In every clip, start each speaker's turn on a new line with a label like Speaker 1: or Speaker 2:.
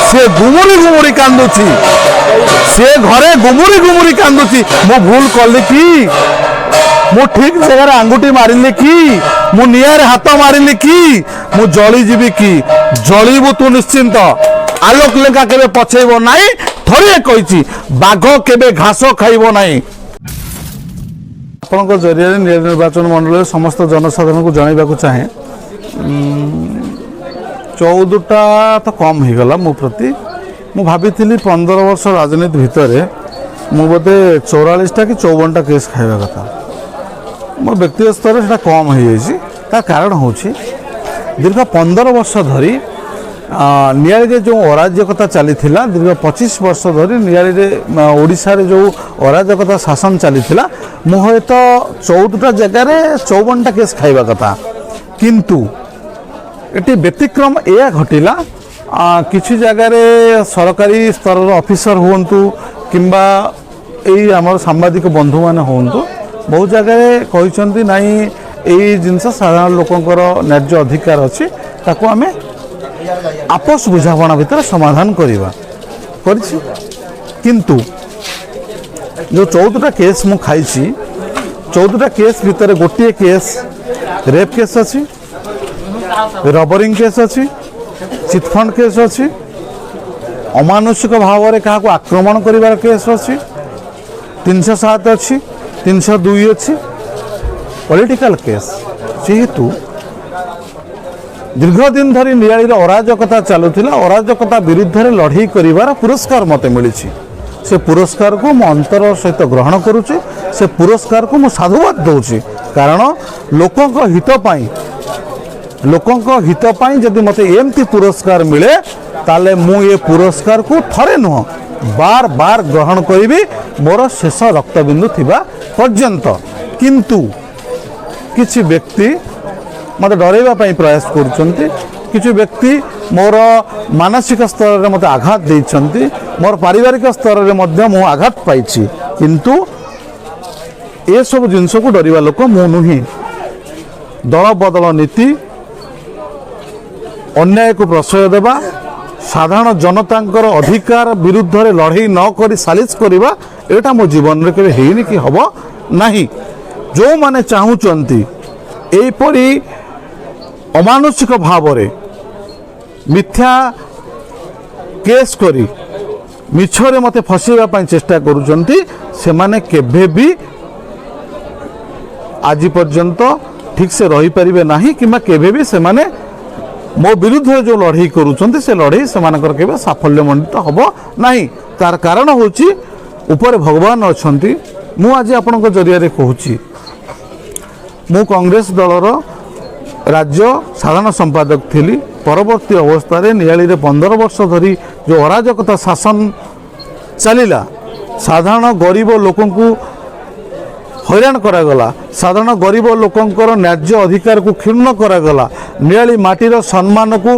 Speaker 1: सी गुमुरी गुमुरी कांदुची सी घरे गुमुरी गुमुरी कांदुची मो भूल कली कि मु ठीक जगह आंगुठी मारिली कि मु निआरे हाथ मारिली कि मु जली जीवी कि जलिबु तू निश्चिंत आलोक लेखा केबे पछेइबो नाही थोड़े कही बाघ केबे घास खाइबो नाही आपनको जरिया निर्वाचन मंडल समस्त जनसाधारण को जनवाक चाहे 14टा तो कम हो गला मो प्रति मु भाभी 15 वर्ष राजनीति भितर मु बोधे 44टा कि 54टा केस खाइबा कथा मोर व्यक्तिगत स्तर से कम हो जाए कारण हूँ दीर्घ 15 वर्ष धरी नियारी जो अराजकता चली दीर्घ 25 वर्ष धरी नियारी ओडिशा रे जो अराजकता शासन चली मु तो 14टा जगार 54टा केस खाइबा कथा किंतु ये व्यतिक्रम या घटिला किसी जगार सरकारी स्तर ऑफिसर हूँ किंबा यही आम सांबादिक बंधु मैंने हूँ बहुत जगह कहते नाई यही जिनस साधारण लोकंर न्याय्य अधिकार अच्छी ताको आमे आपस बुझापणा भितर समाधान करवा किंतु जो 14टा केस मु खाई 14टा केस भितर गोटे केस रेप केस अच्छी रबरिंग केस अच्छी चिटफंड केस अच्छी अमानुषिक भाव में क्या आक्रमण कर केस अच्छी 307 अच्छी 302 अच्छी पॉलिटिकल केस जेहेतु दीर्घ दिन धरी नियाली अराजकता चलुला अराजकता विरुद्ध में लड़ई कर पुरस्कार मत मिली से पुरस्कार को मु अंतर सहित ग्रहण करुच्ची से पुरस्कार को मु साधुवाद दूची कारण लोकों हितपाई जदि मत एमती पुरस्कार मिले ताले मु ये पुरस्कार को थरे नुह बार बार ग्रहण करी मोर शेष रक्तबिंदु थिबा पर्यंत किंतु किछि व्यक्ति मत डरैबा पई प्रयास करुचंती किछि व्यक्ति मोर मानसिक स्तर रे मत आघात देइचंती मोर पारिवारिक स्तर रे मध्य मु आघात पाइछि किंतु ए सब जिनस को डरिबा लोक मु नुही दल बदल नीति अन्याय को प्रश्रय देवा साधारण जनतांकर अधिकार विरुद्ध रे लड़ई न करी सालिश करवा एटा मो जीवन रे केबे हेइनी कि हबो नाही जो माने चाहूचंती एपरी अमानुषिक भाव रे मिथ्या केस करी मिछरे मते फसेबा पई चेष्टा करूचंती से माने केबे भी आज पर्यंत ठीक से रही परिबे नाही किमा केबे भी से माने मो विरुद्ध जो लड़ई करुचंती से लड़ई सेमानकर केबे साफल्यमंडित हबो नाही तार कारण होची ऊपर भगवान अछंती मु आज आपनक जरिया रे कहूची मु कांग्रेस दलर राज्य साधारण संपादक थिली परवर्ती अवस्था रे नियाली रे 15 वर्ष धरी जो अराजकता शासन चलिला साधारण गरीब लोकन को हैरान करागला साधारण गरीब लोकंकर न्याय्य अधिकार को क्षुण्ण करागला नियाली माटीर सम्मान को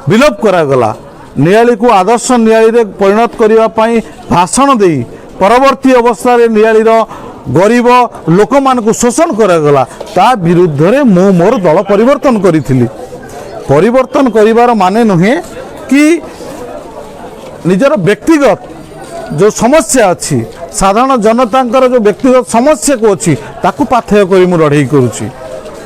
Speaker 1: विलोप करागला नियाली को आदर्श नियाली रे परिणत करिवा पई भाषण देई परवर्ती अवस्था रे नियाली रो गरीब लोक मान को शोषण करागला ता विरुद्ध रे मु मोर दल परिवर्तन करिथिली परिवर्तन करिवार माने नुहे कि निजर व्यक्तिगत जो समस्या अच्छी साधारण जनतांकर जो व्यक्तिगत समस्या को अच्छी ताकू पाथेय करी मु लड़ई करुची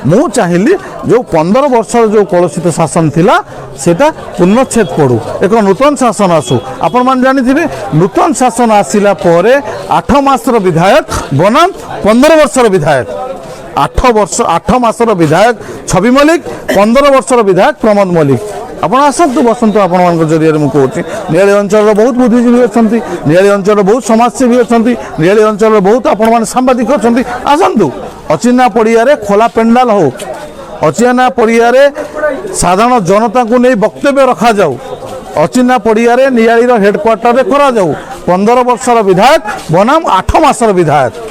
Speaker 1: मु चाहिली जो 15 वर्ष जो कलुषित शासन थिला सेटा पूर्णच्छेद पड़ू एक नूतन शासन आसू आपण मान जानिथिबे नूतन शासन आसिला परे 8 मासर विधायक बनाम 15 वर्षर विधायक 8 मासर विधायक छवि मल्लिक 15 वर्षर विधायक प्रमोद मल्लिक आपण आसतु बसंतु आपण मान जरिया मु कहूची नियाली अंचल बहुत बुद्धिजीवी अछंती नियाली अंचल बहुत समाजसेवी अछंती नियाली अंचल बहुत आपण मान सांबादिक अछंती आसंतु अचिन्ना पड़िया रे खोला पेंडाल हो अचिन्ना पड़िया रे साधारण जनता को नहीं वक्तव्य रखा जाऊ अचिन्ना पड़िया रे नियाली रो हेडक्वार्टर रे करा जाऊ 15 वर्षर विधायक बनाम 8 मासर विधायक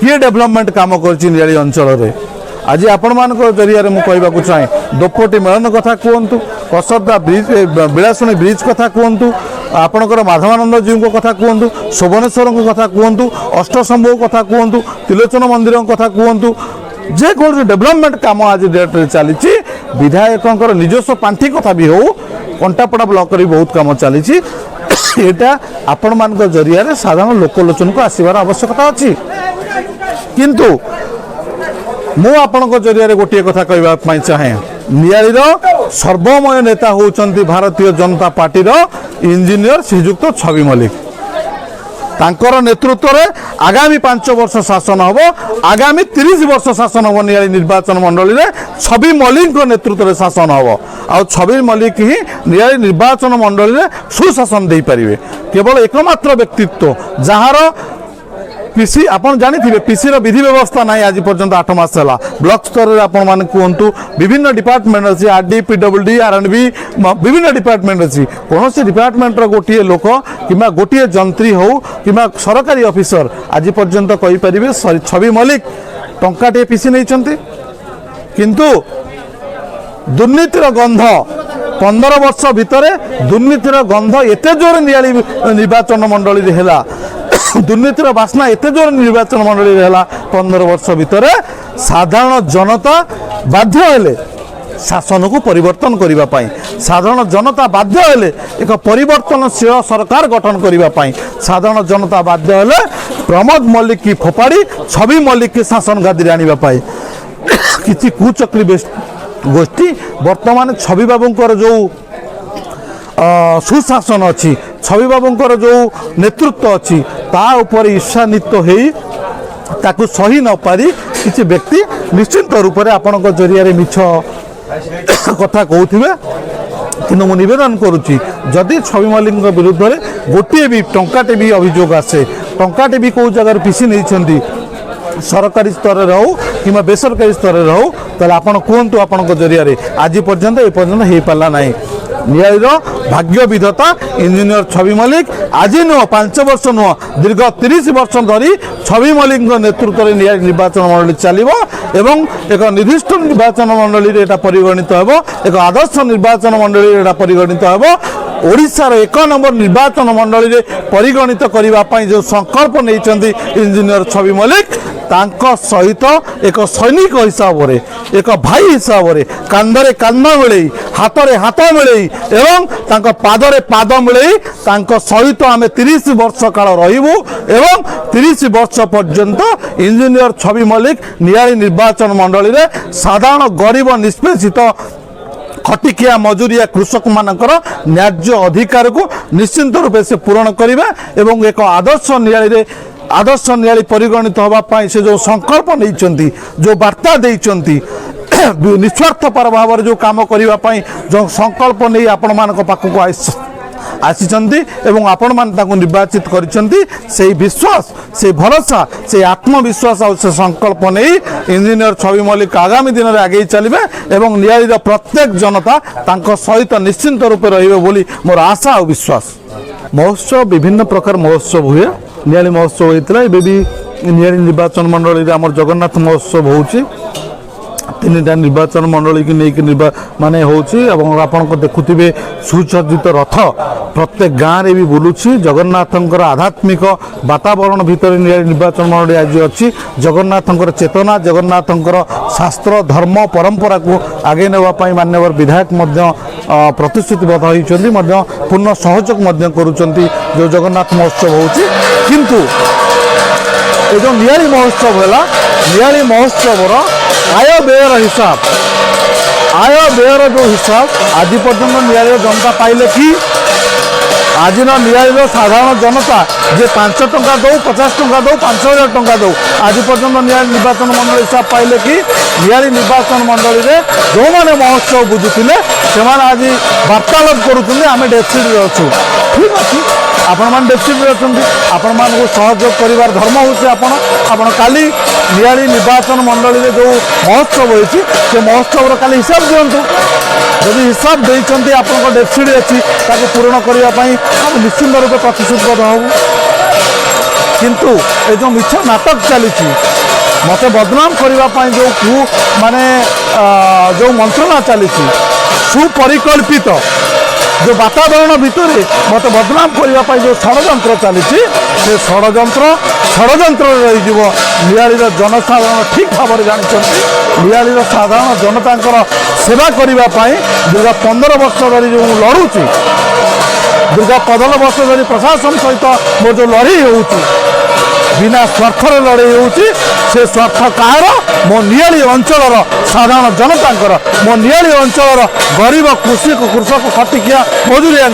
Speaker 1: किए डेवलपमेंट काम करछि नियाली अंचल रे आज आपण मान जरिया रे मु कहबा को चाहे दोपटी मेलन कथा कहतु कसरदा ब्रिज बिलासुणी ब्रिज कथा कहतु आपणकर माधवानंद जी को कथा कहतु शोभनेश्वर को कथा कहतु अष्टशंभु कथा कहतु त्रिलोचन मंदिर कथा कहतु जे कौन डेवलपमेंट काम आज डेट रे चली विधायक निजस्व पांठी कथा भी हो कंटापड़ा ब्लॉक रे बहुत काम चली एटा आपण मान जरिया साधारण लोकलोचन को आसबार आवश्यकता अच्छी किंतु मु आपण जरिया गोटे कथा कहवाई चाहे नियाली सर्वमय नेता होउचंती भारतीय जनता पार्टी इंजीनियर श्रीजुक्त छवि मल्लिक तांकर नेतृत्व में आगामी 5 वर्ष शासन हम आगामी 30 वर्ष शासन हम नियाली निर्वाचन मंडली में छवि मल्लिक नेतृत्व में शासन हम आ छवि मल्लिक ही नियाली निर्वाचन मंडली में सुशासन दे पारे केवल एकमात्र व्यक्तित्व जार पीसी आपन जानी पीसी रो विधि व्यवस्था नहीं आज पर्यंत 8 मास है ब्लॉक स्तर में आपण मान कहतु विभिन्न डिपार्टमेंट अच्छी आरडी पीडब्ल्यूडी आरएनबी विभिन्न डिपार्टमेंट अच्छी कौन से डिपार्टमेंट गोटे लोक कि गोटे जंत्री हो कि सरकारी ऑफिसर आज पर्यंत कहींपर छवि मल्लिक टंकाटे पीसी नहीं किंतु दुर्नीतिर गंध 15 वर्ष भितर दुर्नीतिर गंध एत जोर नियाली निर्वाचन मंडली है दुर्नीतिर बासना एत जोर निर्वाचन मंडली है 15 वर्ष भितर साधारण जनता बाध्य हेले शासन को परिवर्तन करने साधारण जनता बाध्य हेले एक परिवर्तनशील सरकार गठन करने साधारण जनता बाध्य हेले प्रमोद मल्लिक की फोपाड़ी छवि मल्लिक की शासन गादी आने किसी कुचक्री गोष्ठी वर्तमान छवि बाबूंकर जो सुशासन अच्छी छवि बाबूंकर जो नेतृत्व अच्छी ता ऊपर ईर्षान्वित हो सही न पारी किसी व्यक्ति निश्चित रूप से आपण जरिया मिछ कथा कहते किंतु मु निवेदन करुच्ची जदि छवि मल्लिक विरुद्ध में गोटे भी टंकाटे भी अभियोग आसे टंकाटे भी कौ जगार पीसी नहीं सरकारी स्तर में हो कि बेसरकारी स्तर में हो तो आपड़ कहतु आपण जरिया आज पर्यंत ए पर्यंत हो पारा ना नियाली भाग्य विधाता इंजीनियर छवि मल्लिक आज नुह 5 वर्ष नुह दीर्घ 30 वर्ष धरी छवि मल्लिक नेतृत्व में नियाली निर्वाचन मंडली चलो एवं एक निर्दिष्ट निर्वाचन मंडली परिगणित हो एक आदर्श निर्वाचन मंडली परिगणित हो ओडिशार 1 नंबर निर्वाचन मंडली में परिगणित करने जो संकल्प नहीं इंजीनियर छवि मल्लिक तांको सहित एक सैनिक हिसाब से एक भाई हिसाब से कांधरे कांध मिले हाथ में हाथ मिले एवं तांको पादरे पाद मिले तांको सहित आम 30 वर्ष काल रहिबु एवं 30 वर्ष पर्यंत इंजीनियर छवि मल्लिक नियाली निर्वाचन मंडली में साधारण गरीब निष्पेषित खटिकिया मजूरिया कृषक मानकर न्याय्य अधिकार को निश्चिंत रूपे से पूरण करिबा एवं एक आदर्श नियाली परिगणित होगापाई से जो संकल्प नहीं जो वार्ता देइचंती निस्वार्थपर भाव जो काम करने जो संकल्प नहीं आपण मान पाखक आसी एवं आपण मान निर्वाचित करिसेंती से विश्वास से भरोसा से आत्मविश्वास और से संकल्प नहीं इंजीनियर छवि मल्लिक आगामी दिन में आगे चलिए एवं नियाली प्रत्येक जनता तांको सहित निश्चिंत रूपे रहिबे बोली मोर आशा और विश्वास। महोत्सव विभिन्न प्रकार महोत्सव हुए नियाली महोत्सव होता है भी नियाली निर्वाचन मंडली आम जगन्नाथ महोत्सव होची 3टा निर्वाचन मंडली की नहीं माने आप देखुवे सुसज्जित रथ प्रत्येक गाँव में भी बुलूची जगन्नाथंकर आध्यात्मिक वातावरण भितर निर्वाचन मंडली आज अच्छी जगन्नाथंकर चेतना जगन्नाथंकर शास्त्र धर्म परंपरा को आगे नापी मान्यवर विधायक प्रतिश्रुतिबद्ध होती पूर्ण सहयोग करुँच जो जगन्नाथ महोत्सव होची किंतु ये जो नियाली महोत्सव है नियाली महोत्सव आय व्ययर हिसाब जो हिसाब आज पर्यटन नियाली जनता पाइले कि आज नियाली साधारण जनता जे 5 टंका दो 50 टंका दो 5,000 टंका दो आज पर्यटन नियाली निर्वाचन मंडल हिसाब पाइले कि नियाली निर्वाचन मंडली में जो मैंने महोत्सव बुझुते से आज वार्तालाप करें डेफिसिट अच्छु ठीक अच्छे आपण मैंने डेफिसिट अच्छा आपण मान सहयोग कर धर्म हो काली नियाली निर्वाचन मंडली में जो महोत्सव होती से महोत्सव काली हिसाब दिंतु जदि हिसाब देते आप डेफिसिट अच्छी पूरण करने निश्चिंत रूप प्रतिश्रुतिबद्ध हूँ किंतु ये जो मिछ नाटक चली मत बदनाम करने जो माने जो मंत्रणा चली सुपरिकल्पित जो वातावरण भितर मत बदनाम करने जो षड्यंत्र चली से षड्यंत्र रही नियालीर जनसाधारण ठीक भाव में जानते नियालीर साधारण जनता सेवा करने दीर्घ 15 वर्ष धरी जो लड़ुची दीर्घ 15 वर्ष धरी प्रशासन सहित मोर जो लड़ई हो बिना स्वार्थ लड़ई होची से स्वार्थ कहार मो नियाली अंचल साधारण जनता मो नियाली अंचल गरीब कृषक खटिकिया मजूरिया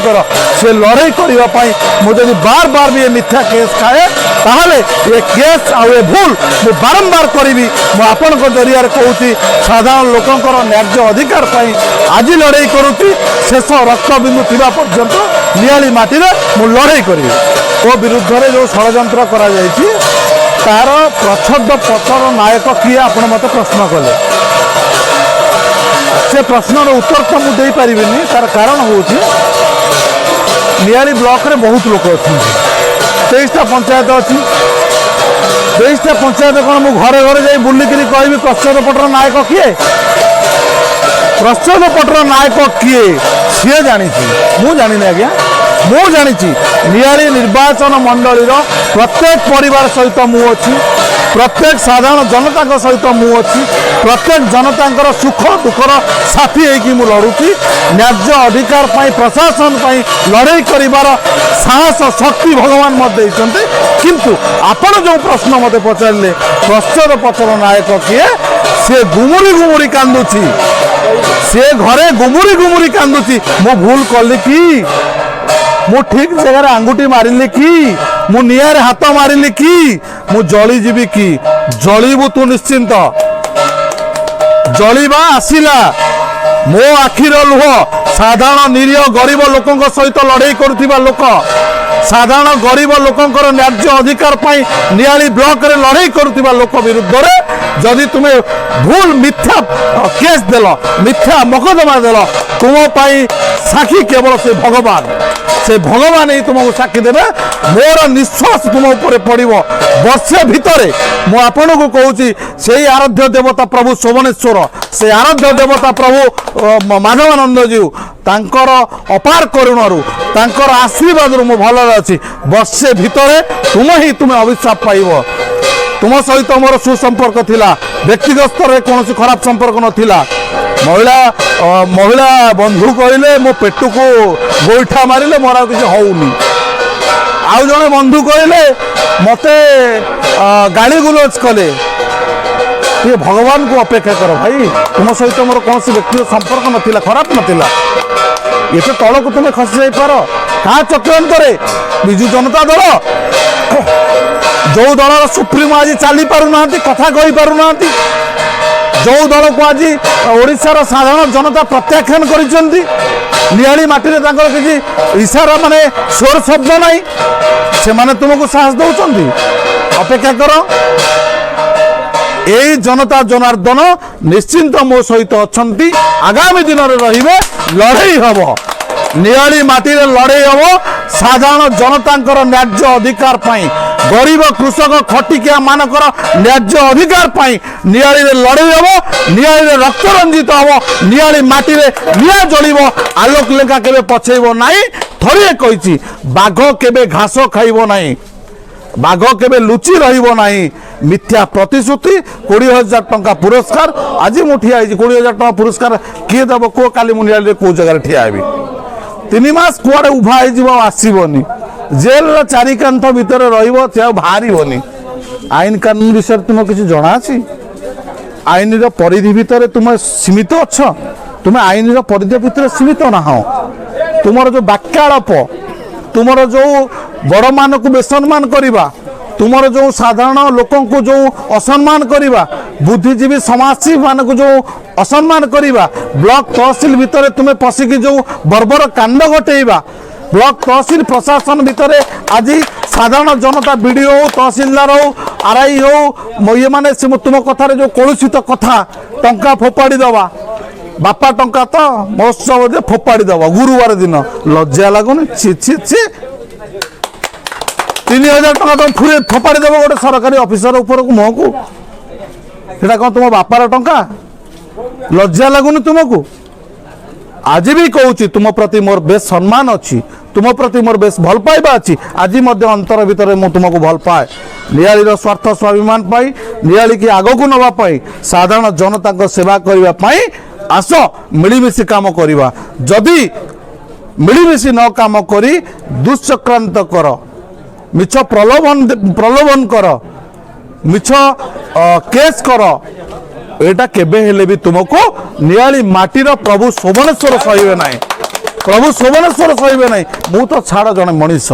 Speaker 1: से लड़ई करने मुझे बार बार भी ये मिथ्या केस खाए ताहले ये केस आ भूल मु बारंबार करी आपण जरिया कहूँ साधारण लोकंर न्याय्य अधिकार आज लड़ई करुँच शेष रक्त बिंदु थिबा पर्यंत नियाली माटी मु लड़ई करी ओ विरुद्ध में जो षड्यंत्र करा जायछि तार प्रच्छद पथर नायक किए आप मत प्रश्न कले से प्रश्नर उत्तर तो मुझे पारि तार कारण हूँ नियाली ब्लॉक रे बहुत लोक अच्छा 23टा पंचायत अच्छी 23टा पंचायत कौन मु घरे घरे जाई बुलिक कहि प्रच्छद पथर नायक किए प्रच्छद पथर नायक किए सी जानी मु जानी आज्ञा मु जानी नियाली निर्वाचन मंडली प्रत्येक परिवार सहित मु अच्छी प्रत्येक साधारण जनता सहित मु अच्छी प्रत्येक जनता सुख दुखर साथी हो लड़ुची न्याय्य अधिकार प्रशासन लड़ई कर साहस शक्ति भगवान मत देते किंतु आपण जो प्रश्न मत पचारे प्रच्छद पथर नायक किए सी गुमुरी गुमुरी कांदुची सी घरे गुमुरी गुमुरी कांदुची मु भूल कली कि मु ठीक जगह आंगुठी मारिली कि मु नियारे हाथ मारिली कि मु जली जीवी कि जलिबु तू निश्चिंत जलिबा आसिला मो आखिर लुह साधारण निरीह गरीब लोकों सहित लड़ई करुथिबा लोक साधारण गरीब लोकंर न्याय्य अधिकार नियाली ब्लॉक रे लड़ई करुथिबा लोक विरुद्ध रे जदि तुम्हें भूल मिथ्या केस देल मिथ्या मकदमा देल तुम साक्षी केवल से भगवान ही तुमको साक्षी देवे मोर निश्वास तुम ऊपर पड़ो वर्षे भितर मुझे को कहूँ से आराध्य देवता प्रभु शोभनेश्वर से आराध्य देवता प्रभु माधवानंद जीव तांकर अपार करुणरू तांकर आशीर्वाद मु भल अच्छी वर्षे भितर तुम्हें अभिशाप पाइब तुम सहित मोर सुसंपर्क थिला व्यक्तिगत स्तर में कौन खराब संपर्क नाला महिला बंधु कहले मो पेटू को गोईठा मारे मोर आ किसी होनी आउ जड़े बंधु कहले मते गाड़ी गुलज कले ये भगवान को अपेक्षा कर भाई तुम सहित मोर कौन व्यक्तिगत संपर्क नाला खराब नाला ये तो तल को तुम्हें खसी जाई पार क्या चक्रांत विजु जनता दल जो दल सुप्रीमो आज चली पारना कथा कही पारना जो दल को आज ओडिशार साधारण जनता प्रत्याख्यान करिसेंती नियाली माटी किसी इशारा माने स्वर शब्द नहीं से माने तुमको साहस दौरान अपेक्षा कर यही जनता जनार्दन निश्चिंत मो सहित अच्छा आगामी दिन में रे लड़ई हम नियाली माटी लड़ई हम साधारण जनता न्याय्य अधिकार गरीब कृषक खटिकिया मानकर न्याय्य अधिकार नियाली लड़ई हम नियाली रक्त रंजित हम नियाली माटी निया जलिब आलोक लेखा केबे पछेब नहीं थोड़े कही बाघ केबे घास खाइब नहीं बाघ केबे लुचि रहिब नहीं मिथ्या प्रतिश्रुति 20,000 टंका पुरस्कार आज मुझे 20,000 टंका पुरस्कार किए दब कह काली मुनियाली कौ जगह ठिया हेबी 3 मास कुआडे उभा आसबनी जेल चारिकांथ भितर रही आईन कानून विषय तुम किसी जना अच्छी आईन परिधि भितर तुम सीमित अच्छ तुम आईन परिधि भितर सीमित ना तुमर जो वाक्यालाप तुमर जो बड़ मान को बेसम्मान करवा तुमर जो साधारण लोक को जो असम्मान करवा बुद्धिजीवी समाजसेवी मान को जो असम्मान करवा ब्लॉक तहसिल भितर तुम्हें पशिकी जो बर्बर कांड घटेवा ब्लॉक तहसिल प्रशासन भितर आज साधारण जनता बीडीओ हो तहसिलदार हो आरआई हो ये माने तुम कथार जो कलुषित कथा टंका फोपाड़ी दवा बापा टंका तो महोत्सव दे फोपाड़ी दवा गुरुवार दिन लज्जा लगुनि छि छि छि 3,000 टंका तुम फुरे फोपाड़ी दब गोटे सरकारी ऑफिसर ऊपर को मुह को कौन तुम बापार टंका लज्जा लगुनि तुमको आज भी कहूँ तुम प्रति मोर बेस सम्मान अच्छी तुम प्रति मोर बेस भल पाइबा अच्छी आज अंतर भितर मुझे तुमको भल पाए नियालीर स्वार्थ स्वाभिमान पाई नियाली की आग को नापी साधारण जनता सेवा करने आस मिलमिशि काम करवा जदि मिलमिशि न काम करी दुष्चक्रांत कर मिछ प्रलोभन कर मिछ केस कर एटा केबे हेले भी तुमको नियाली माटीर प्रभु शोभनेश्वर सहिबे नाही प्रभु शोभनेश्वर सहिबे नाही मु तो छाड़ जने मनीष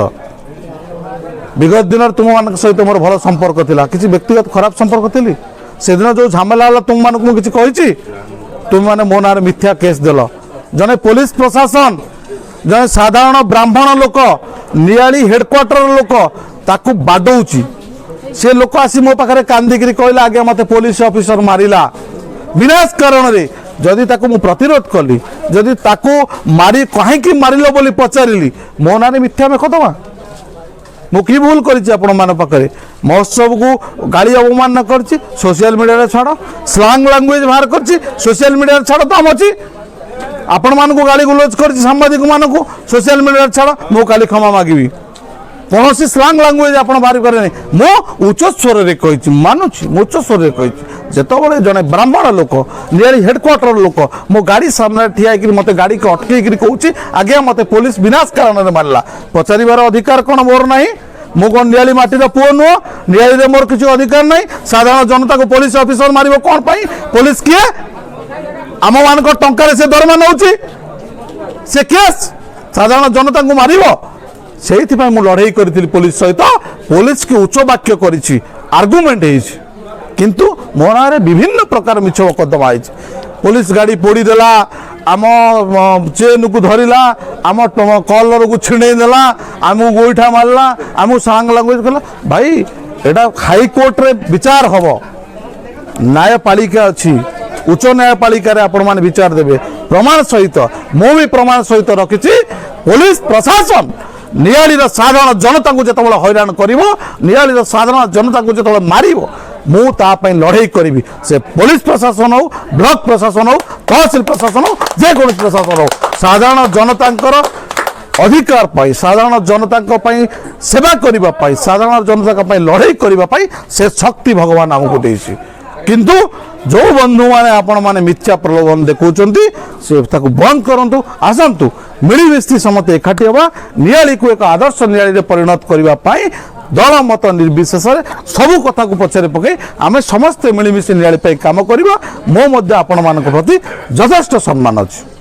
Speaker 1: विगत दिन तुम मान सहित मोर भल संपर्क थिला किसी व्यक्तिगत खराब संपर्क थिली से दिन जो झमेला हला तुम मान को किसी कहिछि तुम माने मो नार मिथ्या केस देल जने पुलिस प्रशासन जने साधारण ब्राह्मण लोक नियाली हेडक्वार्टर लोक ताकू बाडौची से लोक आसी मो पाखरे कांदिक कहला आगे मते पुलिस ऑफिसर मारिला विनाश कारण रे जदि ताकू मु प्रतिरोध कली जदि ताकू मारी कहीं मारिलो बोली पचारिली मो नारे मिथ्या में खतमा मु की भूल करी आपण मान पाखरे महोत्सव को गाड़ी अवमान करछि सोशल मीडिया छाड़ स्लांग लैंग्वेज बाहर करछि सोशल मीडिया छाड़ तो हम अच्छी आपण मान को गाड़ी गुलोज करछि सांबादिक मान को सोशल मीडिया छाड़ मु काली क्षमा मागिबी कौन स्लांग लैंग्वेज आप बाहर करें मो उच्च स्वर में कही मानुची उच्च स्वर में कही जिते जड़े ब्राह्मण लोक नियाली हेडक्वार्टर लोक मो गाड़ी सामने ठिया मत गाड़ी को अटकई कहूँ आगे मत पुलिस विनाश कारण मारला पचार अधिकार कौन मोर ना मु कौन नियाली माटीर पुओ नुह नियाली मोर किसी अधिकार ना साधारण जनता को पुलिस ऑफिसर मार कौन पाई पुलिस किए आम मान टंकार से दरमा नौ से केस साधारण जनता को मार से लड़ाई करी पुलिस सहित पुलिस की उच्च वाक्य करी आर्गुमेंट किंतु मो ना विभिन्न प्रकार मिछ मकदमा आई पुलिस गाड़ी पोड़ीदेला आम चेन को धरला आम कलर को छिड़ेदेला आम गोईठा मारला आम सांग लैंग्वेज कला भाई एटा हाईकोर्ट रे विचार हम न्यायपालिका अच्छी उच्च न्यायपालिका आपण मैंने विचार देवे प्रमाण सहित मु भी प्रमाण सहित रखी पुलिस प्रशासन नियालीर साधारण जनता को जिते हैरान कर नियालीर साधारण जनता को जिते मार मुझे लड़ाई करी से पुलिस प्रशासन हो ब्लॉक प्रशासन हो तहसिल प्रशासन हो जेकोसी प्रशासन हो साधारण जनता अधिकार पाई साधारण जनता सेवा करने साधारण जनता लड़ाई करने से शक्ति भगवान आमको दे किंतु जो बंधु माने आपण माने मिथ्या प्रलोभन देखुचंती से ताकू बंद करंतु आसंतु मिलीमिशी समते एकाठी हवा नियाली को एक आदर्श नियाली रे परिणत करबा पाई दल मत निर्विशेष सबु कथा को पछरे पके आमे समस्त मिलीमिशी नियाली पाई काम करबा मो मध्ये आपण मानक प्रति यथेष्ट सम्मान अछि।